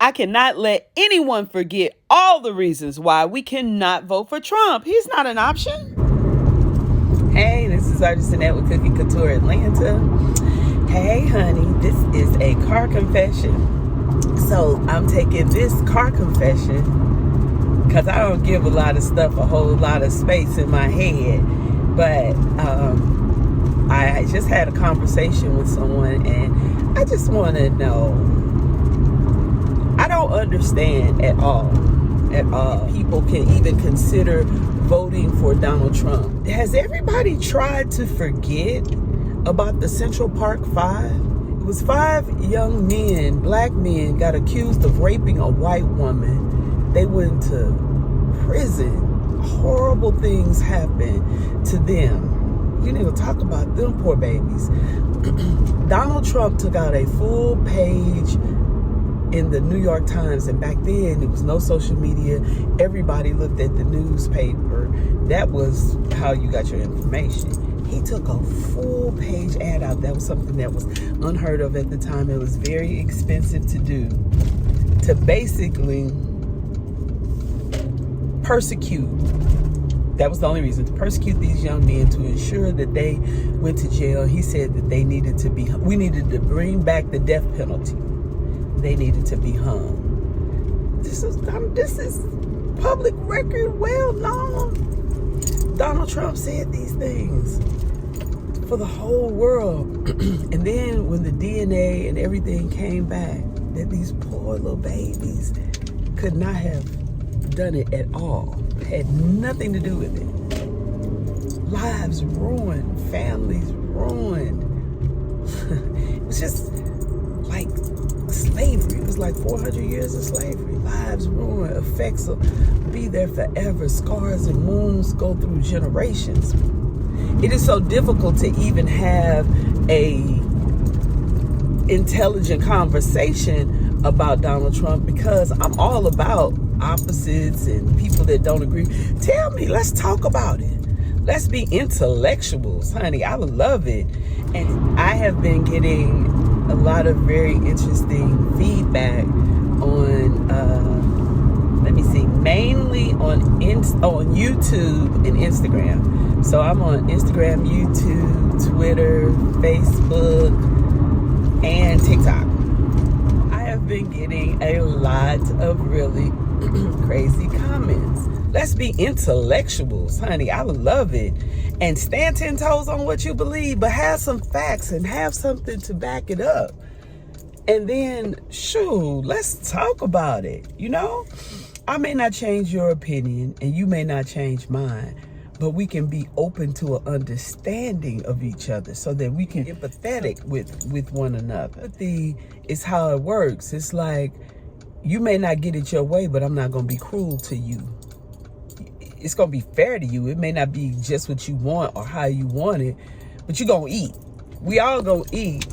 I cannot let anyone forget all the reasons why we cannot vote for Trump. He's not an option. Hey, this is Artist Annette with Cookie Couture Atlanta. Hey, honey, this is a car confession. So I'm taking this car confession because I don't give a lot of stuff a whole lot of space in my head. But I just had a conversation with someone, and I just want to know. I don't understand at all people can even consider voting for Donald Trump. Has everybody tried to forget about the Central Park Five? It was 5 young men, black men, got accused of raping a white woman. They went to prison. Horrible things happened to them. We need to talk about them poor babies. Donald Trump took out a full page in the New York Times, and back then there was no social media. Everybody looked at the newspaper. That was how you got your information. He took a full page ad out. That was something that was unheard of at the time. It was very expensive to do, to basically persecute. That was the only reason, to persecute these young men, to ensure that they went to jail. He said that we needed to bring back the death penalty. They needed to be hung. This is public record, well known. Donald Trump said these things for the whole world. And then when the DNA and everything came back, that these poor little babies could not have done it at all. It had nothing to do with it. Lives ruined, families ruined. It was just like slavery. It was like 400 years of slavery. Lives ruined, effects will be there forever. Scars and wounds go through generations. It is so difficult to even have a intelligent conversation about Donald Trump, because I'm all about opposites and people that don't agree. Tell me, let's talk about it. Let's be intellectuals, honey. I love it. And I have been getting a lot of very interesting feedback on, mainly on YouTube and Instagram. So I'm on Instagram, YouTube, Twitter, Facebook, and TikTok. I have been getting a lot of really crazy comments. Let's be intellectuals, honey. I love it. And stand 10 toes on what you believe, but have some facts and have something to back it up. And then, shoot, let's talk about it. You know, I may not change your opinion and you may not change mine, but we can be open to an understanding of each other so that we can be empathetic with one another. Empathy is how it works. It's like, you may not get it your way, but I'm not going to be cruel to you. It's going to be fair to you. It may not be just what you want or how you want it, but you're going to eat. We all going to eat,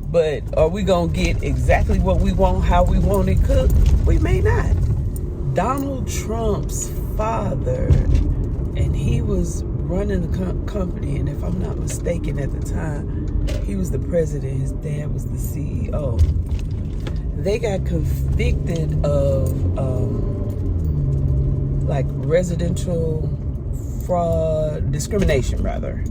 but are we going to get exactly what we want, how we want it cooked? We may not. Donald Trump's father, and he was running the company, and if I'm not mistaken at the time, he was the president. His dad was the CEO. They got convicted of like residential fraud, discrimination rather.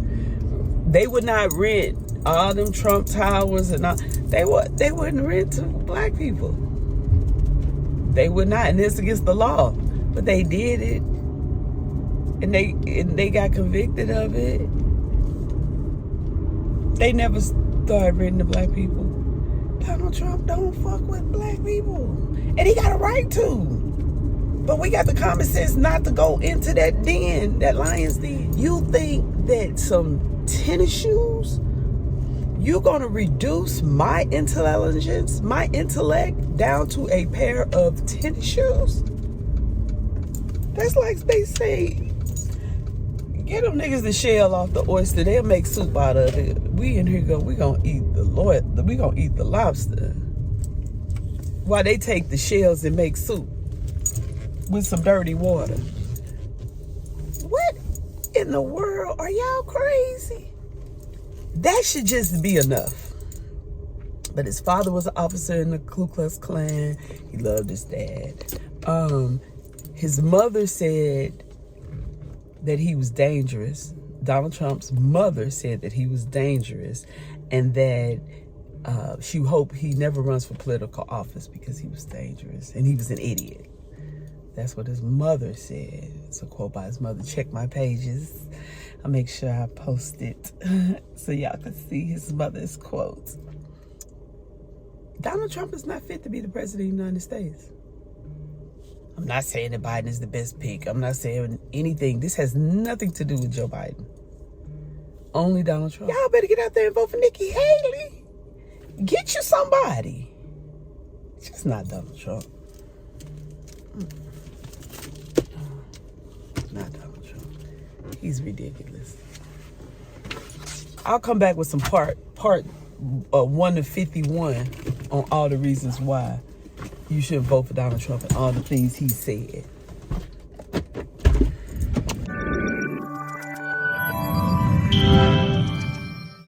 They would not rent all them Trump towers and all. They wouldn't rent to black people. They would not, and it's against the law. But they did it, and they got convicted of it. They never started renting to black people. Donald Trump don't fuck with black people, and he got a right to. But we got the common sense not to go into that den, that lion's den. You think that some tennis shoes, you're gonna reduce my intelligence, my intellect, down to a pair of tennis shoes? That's like they say, get them niggas the shell off the oyster. They'll make soup out of it. We in here we gonna eat we gonna eat the lobster. While they take the shells and make soup with some dirty water. What in the world? Are y'all crazy? That should just be enough. But his father was an officer in the Ku Klux Klan. He loved his dad. His mother said that he was dangerous. Donald Trump's mother said that he was dangerous and that she hoped he never runs for political office because he was dangerous and he was an idiot. That's what his mother said. It's a quote by his mother. Check my pages. I'll make sure I post it so y'all can see his mother's quotes. Donald Trump is not fit to be the president of the United States. I'm not saying that Biden is the best pick. I'm not saying anything. This has nothing to do with Joe Biden. Only Donald Trump. Y'all better get out there and vote for Nikki Haley. Get you somebody. Just not Donald Trump. Not Donald Trump. He's ridiculous. I'll come back with some part 1 to 51 on all the reasons why you should vote for Donald Trump and all the things he said.